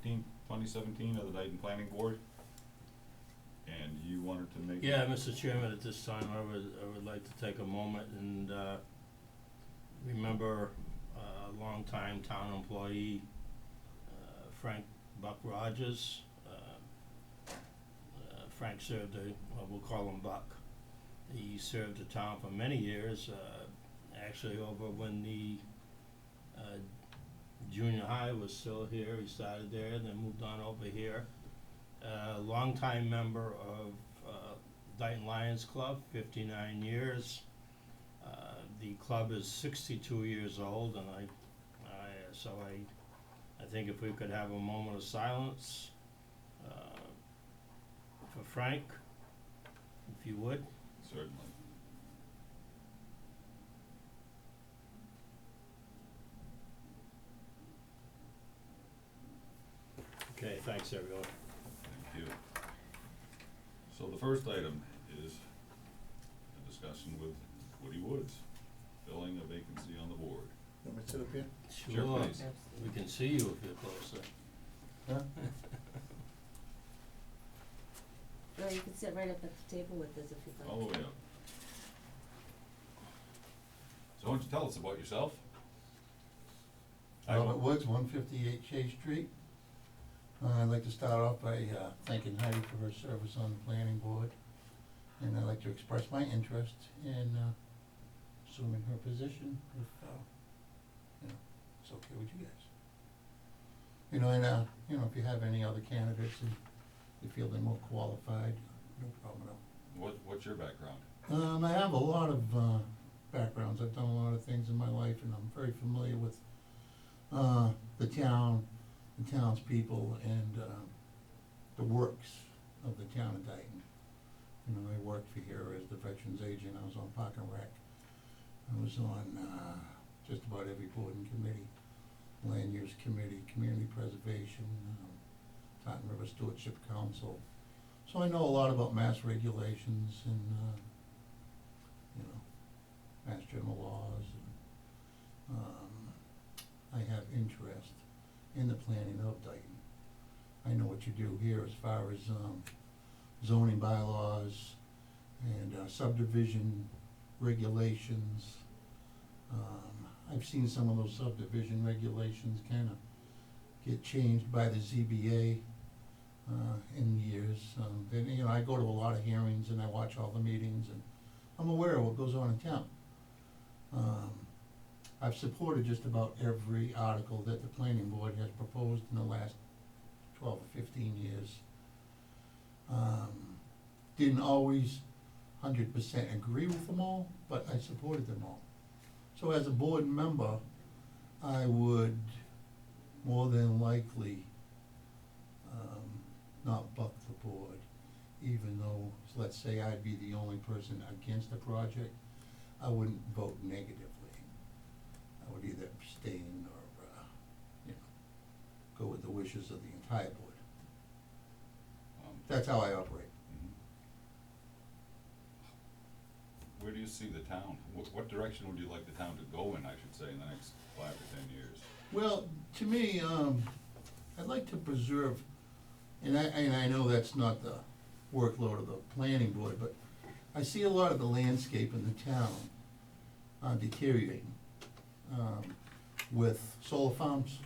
13th, 2017 of the Dayton Planning Board. And you wanted to make. Yeah, Mr. Chairman, at this time, I would like to take a moment and, remember a longtime town employee, Frank Buck Rogers. Frank served we'll call him Buck. He served the town for many years, actually over when the, junior high was still here. He started there, then moved on over here. Longtime member of Dayton Lions Club, 59 years. The club is 62 years old, and I think if we could have a moment of silence for Frank, if you would. Certainly. Okay, thanks everyone. Thank you. So the first item is a discussion with Woody Woods, filling a vacancy on the board. You want me to sit up here? Sure, please. We can see you if you're closer. Huh? Or you can sit right up at the table with us if you'd like. All the way up. So why don't you tell us about yourself? Robert Woods, 158 Chase Street. I'd like to start off by thanking Heidi for her service on the planning board. And I'd like to express my interest in assuming her position if, it's okay with you guys. If you have any other candidates and you feel they're more qualified, no problem at all. What's your background? I have a lot of backgrounds. I've done a lot of things in my life, and I'm very familiar with the town, the townspeople, and the works of the town of Dayton. I worked for here as the veterans agent. I was on Park and Rec. I was on just about every board and committee, land use committee, community preservation, Taunton River Stewardship Council. So I know a lot about mass regulations and mass general laws, and I have interest in the planning of Dayton. I know what you do here as far as zoning bylaws and subdivision regulations. I've seen some of those subdivision regulations kind of get changed by the ZBA in years. I go to a lot of hearings and I watch all the meetings, and I'm aware of what goes on in town. I've supported just about every article that the planning board has proposed in the last 12 or 15 years. Didn't always 100% agree with them all, but I supported them all. So as a board member, I would more than likely not buck the board, even though, let's say I'd be the only person against the project. I wouldn't vote negatively. I would either abstain or, go with the wishes of the entire board. That's how I operate. Where do you see the town? What direction would you like the town to go in, I should say, in the next 5 to 10 years? Well, to me, I'd like to preserve, and I know that's not the workload of the planning board, but I see a lot of the landscape in the town deteriorating with solar farms,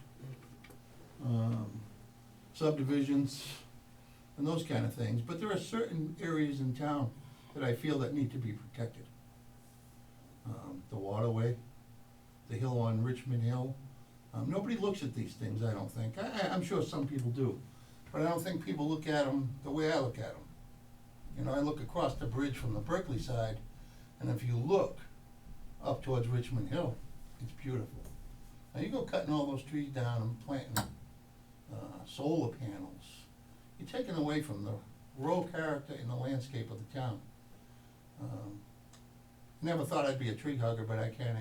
subdivisions, and those kind of things. But there are certain areas in town that I feel that need to be protected. The waterway, the hill on Richmond Hill. Nobody looks at these things, I don't think. I'm sure some people do, but I don't think people look at them the way I look at them. I look across the bridge from the Berkeley side, and if you look up towards Richmond Hill, it's beautiful. Now you go cutting all those trees down and planting solar panels, you're taking away from the rural character and the landscape of the town. Never thought I'd be a tree hugger, but I kinda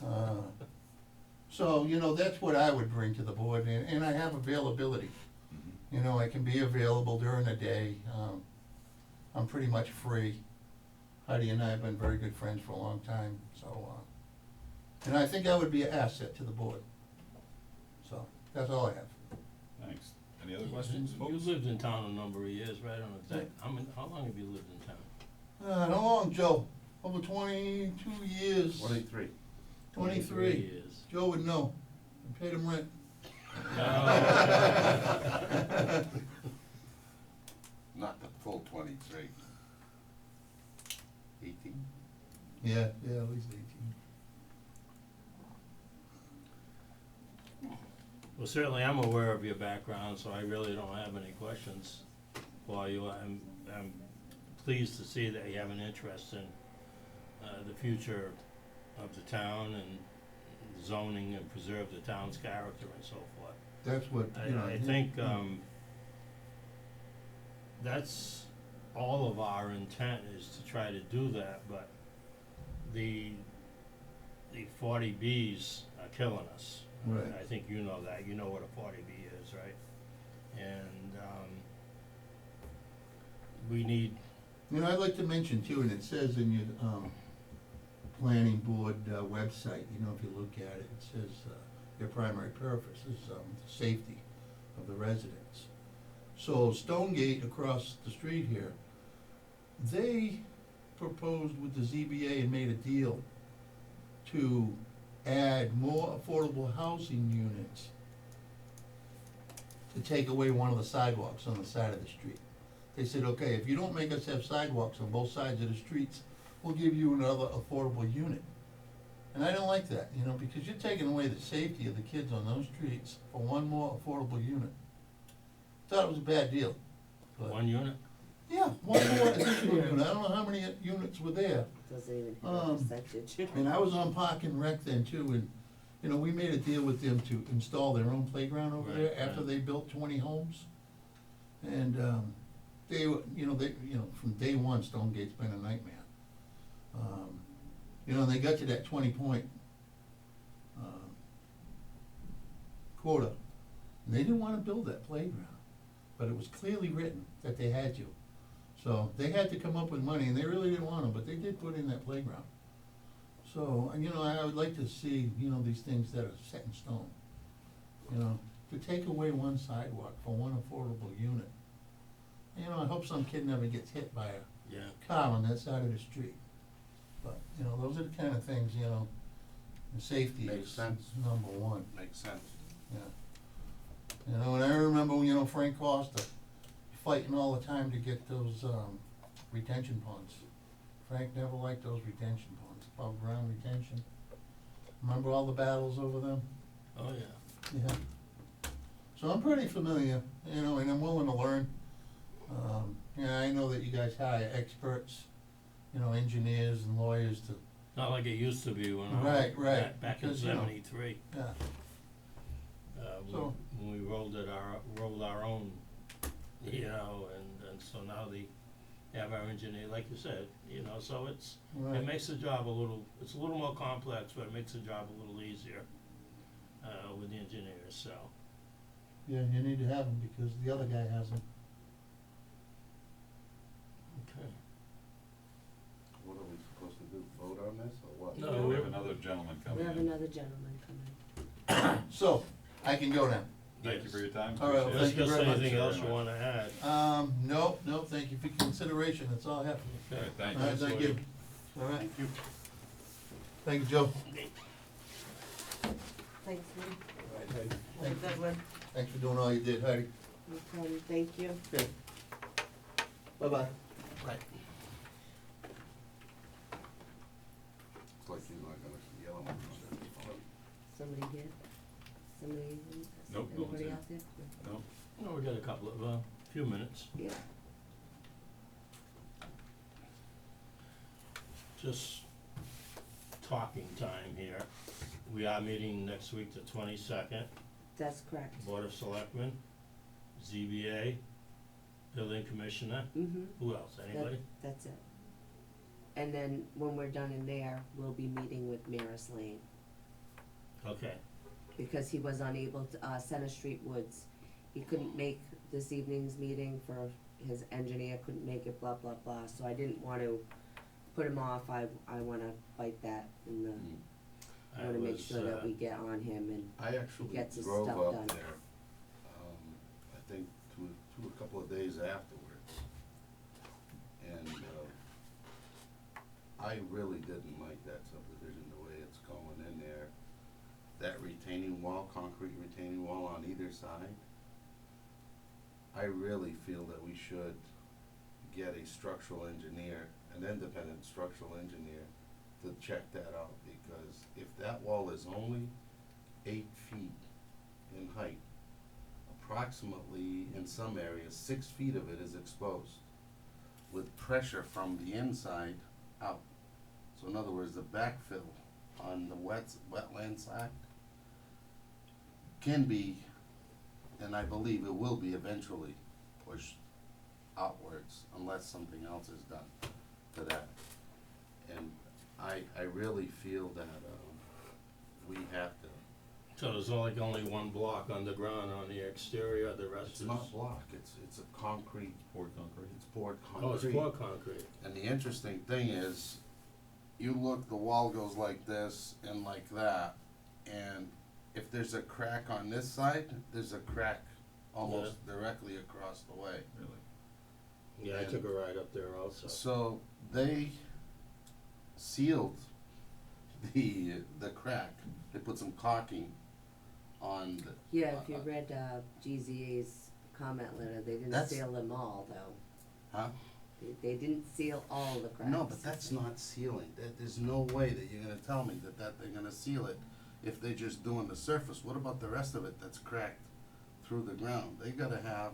am. So, that's what I would bring to the board, and I have availability. I can be available during the day. I'm pretty much free. Heidi and I have been very good friends for a long time, so, and I think I would be an asset to the board. So, that's all I have. Any other questions, folks? You lived in town a number of years, right, on exact, how long have you lived in town? How long, Joe? Over 22 years. 23. 23. Years. Joe would know. I paid him rent. Not the full 23. 18? Yeah, at least 18. Well, certainly I'm aware of your background, so I really don't have any questions for you. I'm pleased to see that you have an interest in the future of the town and zoning and preserve the town's character and so forth. That's what, you know. I think, that's all of our intent is to try to do that, but the 40Bs are killing us. Right. I think you know that, you know what a 40B is, right? And, we need, You know, I'd like to mention too, and it says in your, planning board, website, you know, if you look at it, it says, their primary purpose is, the safety of the residents. So Stonegate across the street here, they proposed with the ZBA and made a deal to add more affordable housing units to take away one of the sidewalks on the side of the street. They said, okay, if you don't make us have sidewalks on both sides of the streets, we'll give you another affordable unit. And I don't like that, you know, because you're taking away the safety of the kids on those streets for one more affordable unit. Thought it was a bad deal. but- one unit? Yeah, one more additional unit, I don't know how many units were there. Doesn't even have a percentage. And I was on Park and Rec then too, and, you know, we made a deal with them to install their own playground over there Right, after right. they built 20 homes. And, they, from day one, Stonegate's been a nightmare. You know, they got to that 20-point, quota, and they didn't wanna build that playground, but it was clearly written that they had to. So they had to come up with money, and they really didn't want to, but they did put in that playground. So, and, you know, I would like to see, you know, these things that are set in stone. You know, to take away one sidewalk for one affordable unit. You know, I hope some kid never gets hit by a Yeah. car on that side of the street. But, you know, those are the kind of things, you know, the safety Makes is sense. number one, Makes sense. yeah. You know, and I remember, you know, Frank Costa fighting all the time to get those, retention ponds. Frank never liked those retention ponds, above ground retention. Remember all the battles over them? Oh, yeah. Yeah. So I'm pretty familiar, you know, and I'm willing to learn. Yeah, I know that you guys hire experts, you know, engineers and lawyers to, Not like it used to be when I Right, right, back in because, you know, '73. yeah. So- When we rolled our own, you know, and so now they have our engineer, like you said, you know, so it Right. makes the job it's a little more complex, but it makes the job a little easier, with the engineers, so. Yeah, you need to have them because the other guy has them. Okay. What are we supposed to do, vote on this, or what? No, We we're- have another gentleman We coming have in. another gentleman coming. So, I can go now. Thank you for your time. All right, well, Appreciate it. thank you very much. Anything else Very you much. wanna add? No, thank you for your consideration, that's all I have. All right, thank All you. right, thank you. All right. Thank you. Thank you, Joe. Thanks, Lee. Have a Thank- good one. Thanks for doing all you did, Heidi. No problem, thank you. Okay. Bye-bye. It's like you're not gonna yell at me. Somebody here? Somebody, Nope, no one's anybody here. out there? No, No, we got a couple of, few minutes. Yeah. Just talking time here. We are meeting next week, the 22nd, That's correct. Board of Selectmen, ZBA, Building Commissioner, Mm-hmm. who else, anybody? That's it. And then when we're done in there, we'll be meeting with Maris Lane, Okay, because he was unable to, Center Street Woods. He couldn't make this evening's meeting for his engineer, couldn't make it, blah, blah, blah, so I didn't want to put him off, I wanna fight that in the, I wanna make sure that we get on him and I actually Gets his drove stuff up done. there. I think on either side, I really feel that we should get a structural engineer, an independent structural engineer, to check that out, because if that wall is only 8 feet in height, approximately, in some areas, 6 feet of it is exposed, with pressure from the inside out. So in other words, the backfill on the wetland side can be, and I believe it will be eventually pushed outwards unless something else is done to that. And I really feel that, we have to, So there's only one block underground on the exterior, the rest it's is. not block, it's a concrete, Poured concrete? it's poured concrete. Oh, it's poured concrete. And the interesting thing is, you look, the wall goes like this and like that, and if there's a crack on this side, there's a crack almost directly across the way. Really? Yeah, I And- took a ride up there also. So they sealed the crack, they put some caulking on the. Yeah, if you read, GZA's comment letter, they didn't That's- seal them all, though. Huh? They didn't seal all the cracks. No, but that's not sealing. There's no way that you're gonna tell me that they're gonna seal it if they're just doing the surface. What about the rest of it that's cracked through the ground? They gotta have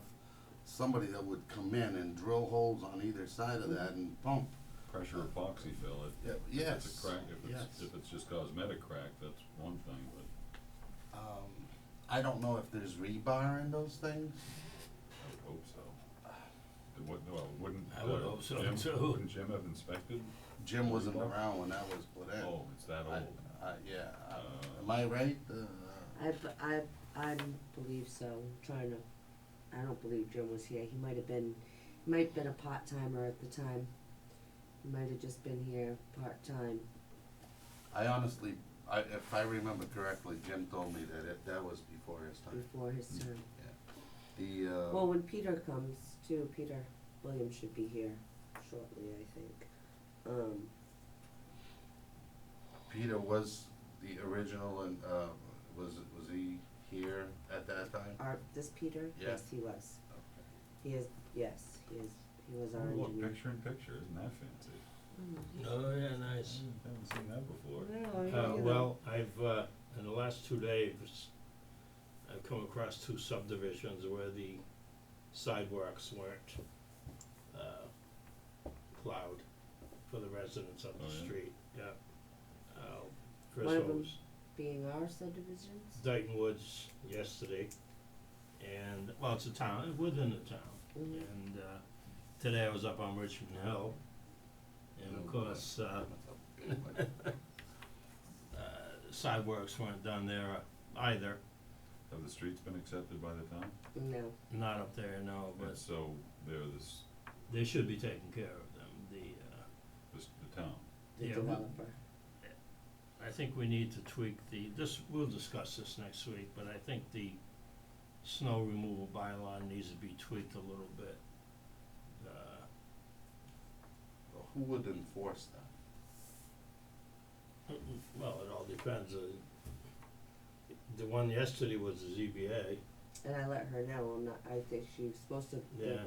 somebody that would come in and drill holes on either side of that and pump. Pressure epoxy fill it. Yeah, If yes, it's a crack, yes. if it's just cosmetic crack, that's one thing, but I don't know if there's rebar in those things. I would hope so. It would, well, wouldn't, I would hope so, Jim, too. wouldn't Jim have inspected? Jim wasn't Rebar? around when that was put in. Oh, it's that old. Yeah, Uh, am I right? I believe so, I don't believe Jim was here, he might have been a part-timer at the time. He might have just been here part-time. I honestly, if I remember correctly, Jim told me that that was before his time. Before his time. The, Well, when Peter comes too, Peter Williams should be here shortly, I think. Peter was the original and, was he here at that time? This Peter? Yeah. Yes, he was. Okay. He is, yes, he was our Oh, look, engineer. picture in picture, isn't that fancy? Oh, yeah, nice. Haven't seen that before. No, Well, I've, in the last 2 days, I've come across 2 subdivisions where the sidewalks weren't, plowed for the residents of Oh, the yeah? street, yeah. First One of one them- was being our subdivisions? Dayton Woods yesterday, and, well, it's a town, within the town. Mhm. And, today I was up on Richmond Hill, and of course, sidewalks weren't done there either, Have the streets been accepted by the town? No, not up there, no, And but so they're this, they should be taking care of them, the town. the Yeah, we- developer. I think we need to tweak we'll discuss this next week, but I think the snow removal bylaw needs to be tweaked a little bit. Who would enforce that? Well, it all depends, the one yesterday was the ZBA, And I let her know, I think she was supposed to Yeah.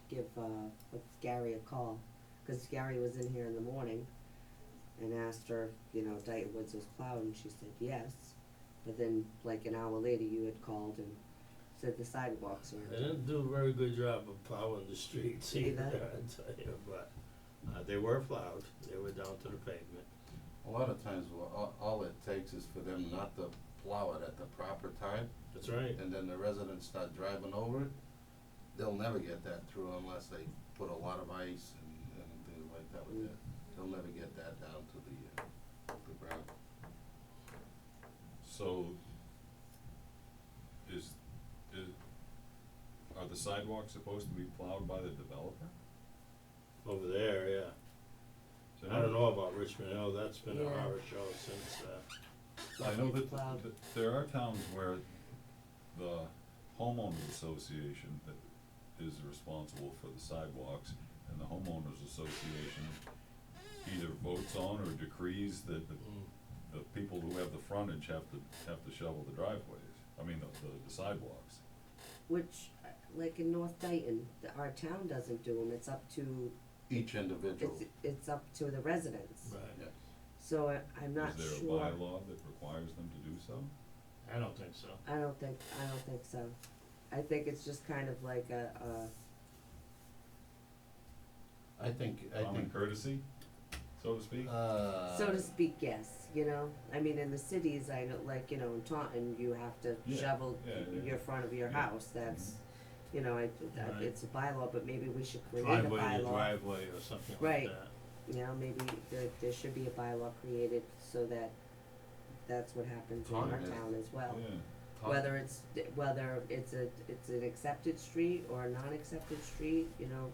give Gary a call, cause Gary was in here in the morning and asked her, if Dayton Woods was plowed, and she said yes. But then, like an hour later, you had called and said the sidewalks were. they didn't do a very good job of plowing the streets either, Either. I tell you, but, they were plowed, they were down to the pavement. A lot of times, all it takes is for them not to plow it at the proper time, That's right. and then the residents start driving over it. They'll never get that through unless they put a lot of ice and things like that with it. They'll never get that down to the ground. So, are the sidewalks supposed to be plowed by the developer? Over there, yeah. So I don't know about Richmond Hill, that's been a Yeah. horror show since, I know that, Plowed. that there are towns where the homeowners association that is responsible for the sidewalks, and the homeowners association either votes on or decrees that the people who have the frontage have to shovel the driveways, I mean, the sidewalks. which, like in North Dayton, our town doesn't do them, it's up to, Each individual. it's up to the residents. Right, Yes. So I'm not Is there sure. a bylaw that requires them to do so? I don't think so. I don't think so. I think it's just kind of like I think, Common courtesy, so to speak? so to speak, yes, you know, I mean, in the cities, I know, like, you know, in Taunton, you have to Yeah, shovel yeah, yeah. your front of your Yeah. house, that's, you know, Right. it's a bylaw, but maybe we should create a Driveway to bylaw. driveway or something like Right. that. You know, maybe there should be a bylaw created so that that's what happens in our Taunton is- town as well. Yeah, Whether it's an accepted street or a non-accepted street, you know,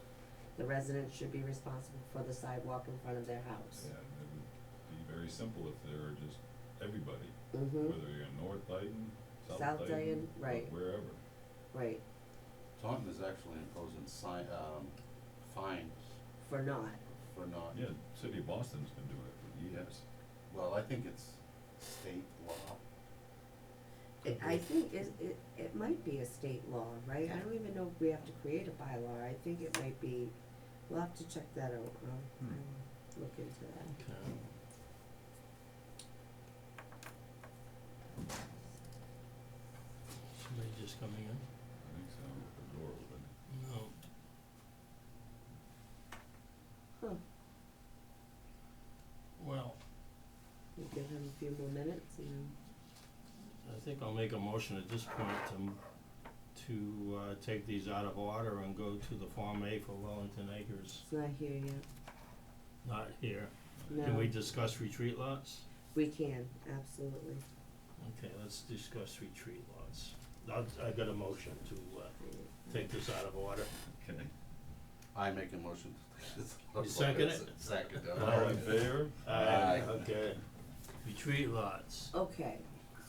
the residents should be responsible for the sidewalk in front of their house. yeah, it would be very simple if there were just everybody, Mhm, whether you're in North Dayton, South South Dayton, Dayton, right. wherever. right, Taunton is actually imposing fines for not, for not, Yeah, city of Boston's been doing it for years. well, I think it's state law. I think it might be a state law, right? I don't even know if we have to create a bylaw, I think it might be, we'll have to check that out, I'll look into that. Okay. Somebody just coming in? I think so, with the door open. No. Huh, Well, we'll give him a few more minutes and I think I'll make a motion at this point to take these out of order and go to the Form A for Wellington Acres, it's not here yet, not here. no. Can we discuss retreat lots? We can, absolutely. Okay, let's discuss retreat lots. I got a motion to take this out of order. Okay. I make a motion to take this. You second it? Second. All in favor? Aye. Okay. Retreat lots. Okay,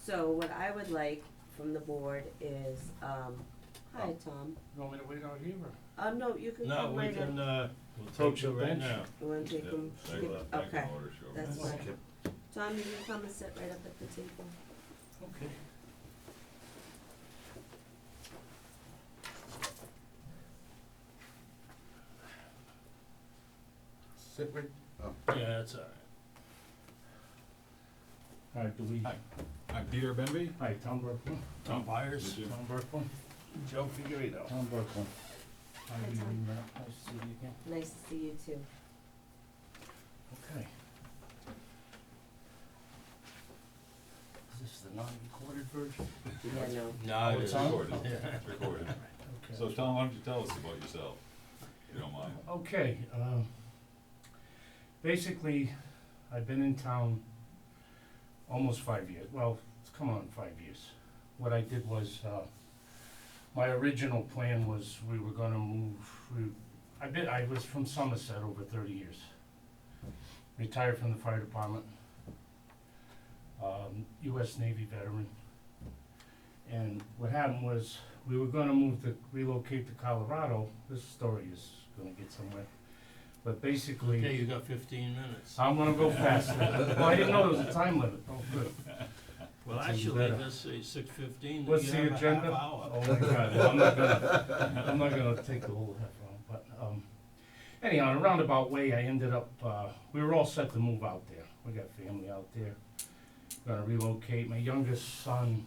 so what I would like from the board is, hi, Tom. You want me to wait out here or? No, you can No, come we right can, in. we'll Approach take it the right bench? now. You wanna take Yep, them? take that back in Okay, order, sure. that's Okay. fine. Tom, you can come and sit right up at the table. Okay. Sit right, Yeah, that's all right. Alright, do we, Hi. I'm Peter Benby. hi, Tom Berkman, Tom Byers? Did you- Tom Berkman, Joe Figurito. Tom Berkman. Hi, Hi, good Tom. evening, nice to see you again. Nice to see you too. Okay. Is this the non-recorded version? Yeah, no. No, Oh, it it's is. on? Recorded, Yeah. it's recorded. Okay. So Tom, why don't you tell us about yourself, if you don't mind? Okay, basically, I've been in town almost 5 years, well, it's come on 5 years. What I did was, my original plan was we were gonna move, I was from Somerset over 30 years. Retired from the fire department, US Navy veteran. And what happened was, we were gonna relocate to Colorado, this story is gonna get somewhere. But basically. Okay, you got 15 minutes. I'm gonna go faster. Well, I didn't know there was a time limit. Oh, good. Well, That's even actually, better. let's say 6:15, What's you the have a agenda? half hour. Oh my God, well, I'm not gonna take the whole half hour, but, anyhow, in a roundabout way, I ended up, we were all set to move out there. We got family out there. Gonna relocate. My youngest son,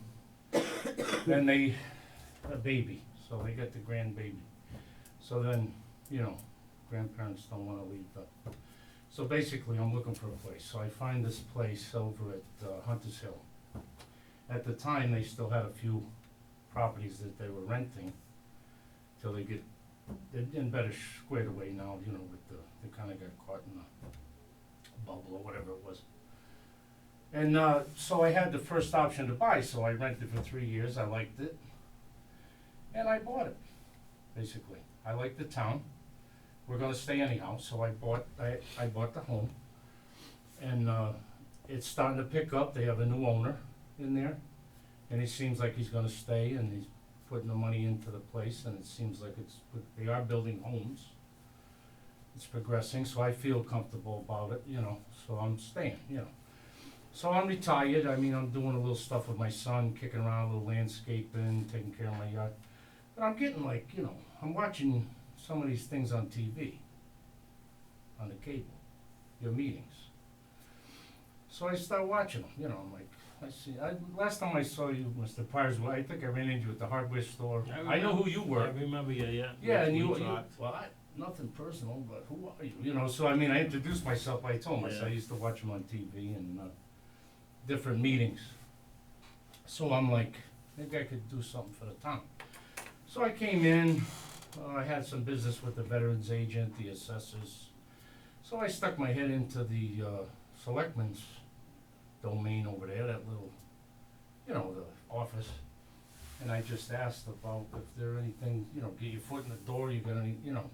then a baby, so they got the grandbaby. So then, you know, grandparents don't wanna leave the, so basically, I'm looking for a place. So I find this place over at Hunters Hill. At the time, they still had a few properties that they were renting till they're in better squared away now, you know, with they kinda got caught in a bubble or whatever it was. And, so I had the first option to buy, so I rented for 3 years, I liked it. And I bought it, basically. I liked the town. We're gonna stay anyhow, so I bought the home. And, it's starting to pick up, they have a new owner in there. And it seems like he's gonna stay, and he's putting the money into the place, and it seems like they are building homes. It's progressing, so I feel comfortable about it, you know, so I'm staying, you know. So I'm retired, I mean, I'm doing a little stuff with my son, kicking around a little landscaping, taking care of my yard. But I'm getting like, you know, I'm watching some of these things on TV, on the cable, your meetings. So I start watching them, you know, I'm like, last time I saw you, Mr. Pires, well, I think I ran into you at the hardware store. I know who you were. I remember you, yeah. Yeah, and We you, talked. well, nothing personal, but who are you? You know, so I mean, I introduced myself, I told him, I said I Yeah. used to watch him on TV and, different meetings. So I'm like, maybe I could do something for the town. So I came in, I had some business with the veterans agent, the assessors. So I stuck my head into the, selectmen's domain over there, that little, you know, the office. And I just asked about if there anything, you know, get your foot in the door, you're gonna, you know.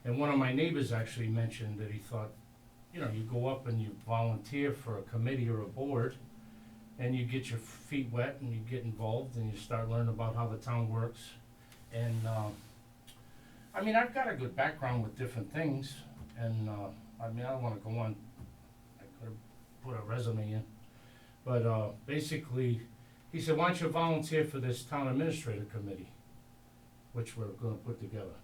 And one of my neighbors actually mentioned that he thought, you know, you go up and you volunteer for a committee or a board, and you get your feet wet and you get involved and you start learning about how the town works. And, I mean, I've got a good background with different things, and, I mean, I don't wanna go on, I could've put a resume in. But, basically, he said, why don't you volunteer for this town administrator committee, which we're gonna put together.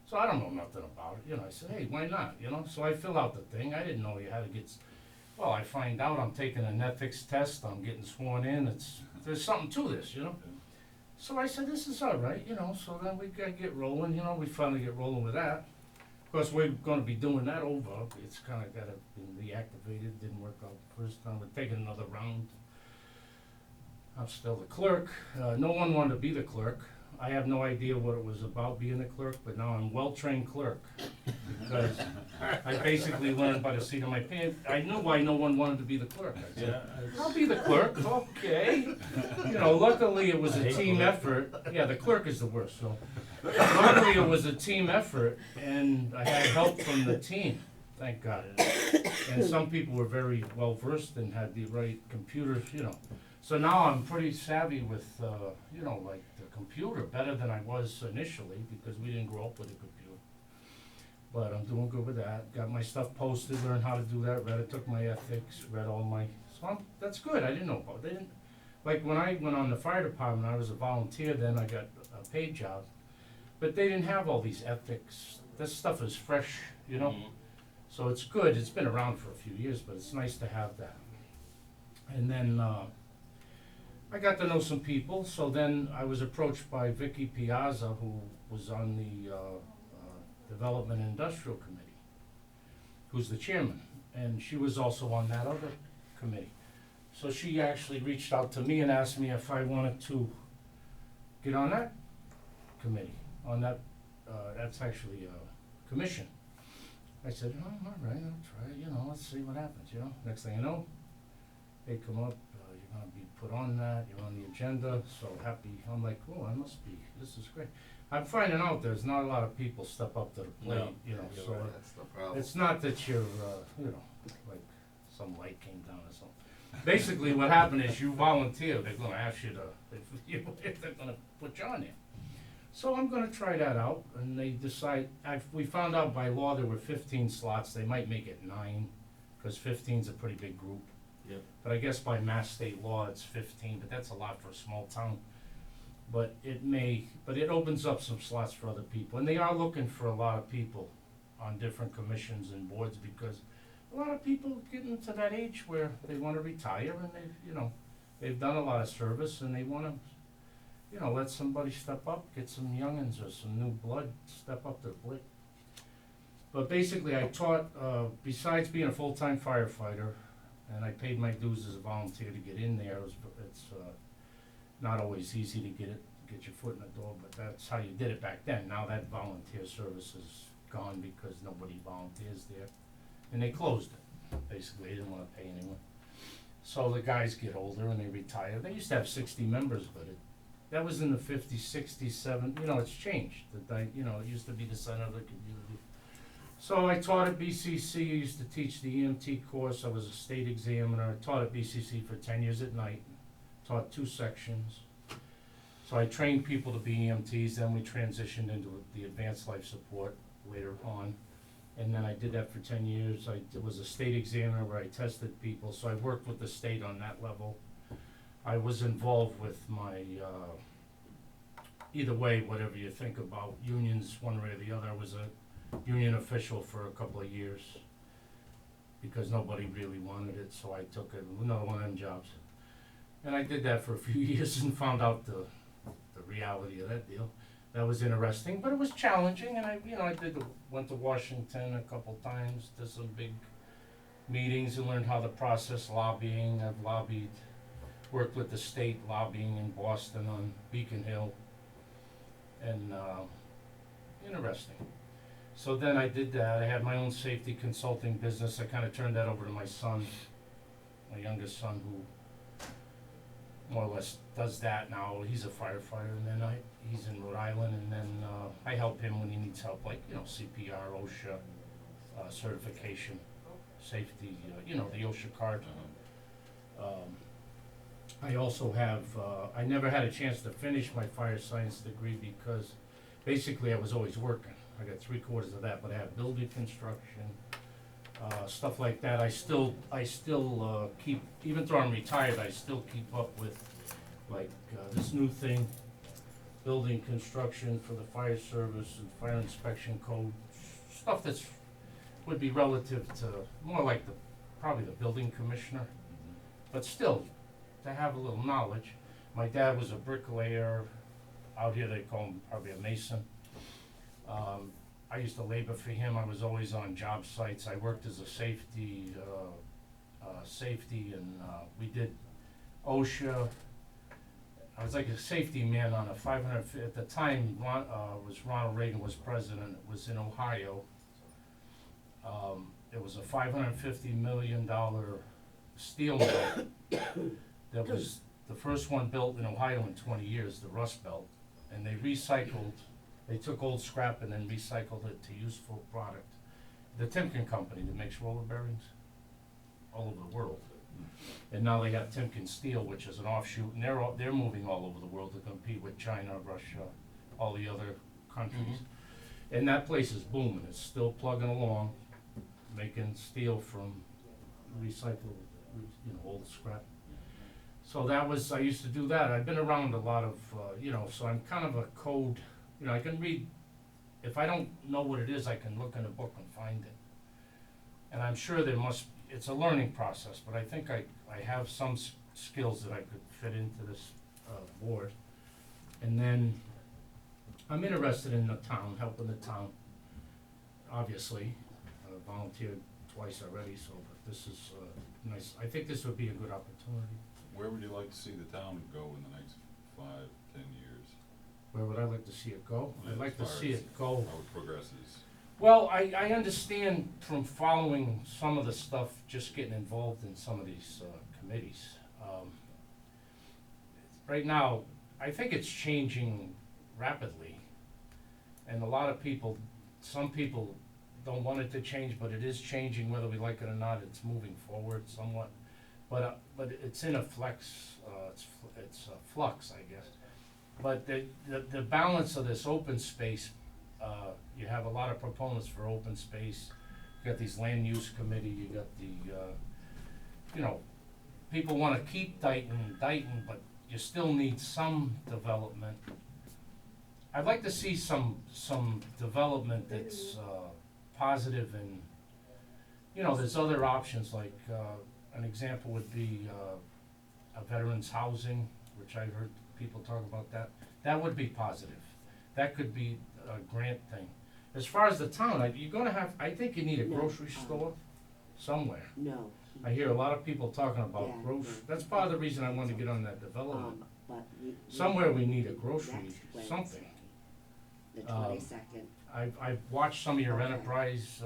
So I don't know nothing about it, you know, I said, hey, why not, you know, so I fill out the thing, I didn't know you had to get, well, I find out I'm taking an ethics test, I'm getting sworn in, there's something to this, you know? So I said, this is all right, you know, so then we gotta get rolling, you know, we finally get rolling with that. Of course, we're gonna be doing that over, it's kinda gotta be reactivated, didn't work out the first time, we're taking another round. I'm still the clerk, no one wanted to be the clerk. I have no idea what it was about being a clerk, but now I'm well-trained clerk. Because I basically learned by the seat of my pants. I knew why no one wanted to be the clerk. I said, Yeah, I'll be the clerk, okay. You know, luckily it was I a hate team clerk. effort. Yeah, the clerk is the worst, so. Luckily it was a team effort and I had help from the team, thank God. And some people were very well-versed and had the right computers, you know. So now I'm pretty savvy with, you know, like the computer, better than I was initially, because we didn't grow up with a computer. But I'm doing good with that, got my stuff posted, learned how to do that, took my ethics, read all my, so that's good, I didn't know about, they didn't, like when I went on the fire department, I was a volunteer, then I got a paid job. But they didn't have all these ethics, this stuff is fresh, you know? Mhm. So it's good, it's been around for a few years, but it's nice to have that. And then, I got to know some people, so then I was approached by Vicky Piazza, who was on the, Development and Industrial Committee, who's the chairman, and she was also on that other committee. So she actually reached out to me and asked me if I wanted to get on that committee, on that, that's actually a commission. I said, oh, all right, I'll try it, you know, let's see what happens, you know. Next thing you know, they come up, you're gonna be put on that, you're on the agenda, so happy. I'm like, oh, I must be, this is great. I'm finding out there's not a lot of people step up to the plate, No. you know, You're so right, that's the problem. it's not that you're, you know, like some light came down or something. Basically, what happened is you volunteer, they're gonna ask you to, if they're gonna put you on there. So I'm gonna try that out, and they decide, we found out by law there were 15 slots, they might make it 9, cause 15's a pretty big group. Yep. But I guess by mass state law, it's 15, but that's a lot for a small town. But it opens up some slots for other people, and they are looking for a lot of people on different commissions and boards, because a lot of people getting to that age where they wanna retire, and they've done a lot of service, and they wanna, let somebody step up, get some youngins or some new blood, step up to the plate. But basically, I taught, besides being a full-time firefighter, and I paid my dues as a volunteer to get in there, it's not always easy to get your foot in the door, but that's how you did it back then. Now that volunteer service is gone because nobody volunteers there, and they closed it, basically, they didn't wanna pay anyone. So the guys get older and they retire, they used to have 60 members, but that was in the 50s, 60s, 70s, it's changed, it used to be the center of the community. So I taught at BCC, I used to teach the EMT course, I was a state examiner, I taught at BCC for 10 years at night, taught 2 sections. So I trained people to be EMTs, then we transitioned into the advanced life support later on. And then I did that for 10 years. I was a state examiner where I tested people, so I worked with the state on that level. I was involved with my, either way, whatever you think about unions, one way or the other. I was a union official for a couple of years because nobody really wanted it, so I took another one of them jobs. And I did that for a few years and found out the reality of that deal. That was interesting, but it was challenging, and I went to Washington a couple times, did some big meetings and learned how to process lobbying. I've lobbied, worked with the state lobbying in Boston on Beacon Hill, and interesting. So then I did that. I had my own safety consulting business. I kind of turned that over to my son, my youngest son, who more or less does that now. He's a firefighter, and then he's in Rhode Island, and then I help him when he needs help, like CPR, OSHA, certification, safety, the OSHA card. I also have, I never had a chance to finish my fire science degree because basically I was always working. I got 3/4 of that, but I have building construction, stuff like that. I still keep, even though I'm retired, I still keep up with like this new thing, building construction for the fire service and fire inspection code, stuff that's would be relative to more like probably the building commissioner, but still to have a little knowledge. My dad was a bricklayer. Out here they call him probably a mason. I used to labor for him. I was always on job sites. I worked as a safety, and we did OSHA. I was like a safety man on a 500, at the time, Ronald Reagan was president. It was in Ohio. It was a $550 million steel mill that was the first one built in Ohio in 20 years, the Rust Belt. And they took old scrap and then recycled it to useful product. The Timken company that makes roller bearings all over the world. And now they got Timken Steel, which is an offshoot, and they're moving all over the world to compete with China, Russia, all the other countries. And that place is booming. It's still plugging along, making steel from recycled, old scrap. So I used to do that. I've been around a lot of, so I'm kind of a code, I can read, if I don't know what it is, I can look in a book and find it. And I'm sure it's a learning process, but I think I have some skills that I could fit into this board. And then I'm interested in the town, helping the town, obviously. I volunteered twice already, but this is nice. I think this would be a good opportunity. Where would you like to see the town go in the next 5, 10 years? Where would I like to see it go? I'd like to see it go. How it progresses. Well, I understand from following some of the stuff, just getting involved in some of these committees. Right now, I think it's changing rapidly. And a lot of people, some people don't want it to change, but it is changing whether we like it or not. It's moving forward somewhat. But it's in a flux, I guess. But the balance of this open space, you have a lot of proponents for open space. You got these land use committee, you got the, people wanna keep Dayton, but you still need some development. I'd like to see some development that's, positive and, there's other options like, an example would be a veterans housing, which I heard people talk about that. That would be positive. That could be a grant thing. As far as the town, I think you need a grocery store somewhere. No. I hear a lot of people talking about Yeah, grocery. That's part of the reason I wanted to get on that development. But Somewhere we need a grocery, next something. Wednesday, the 22nd. I've watched some of your Okay. enterprise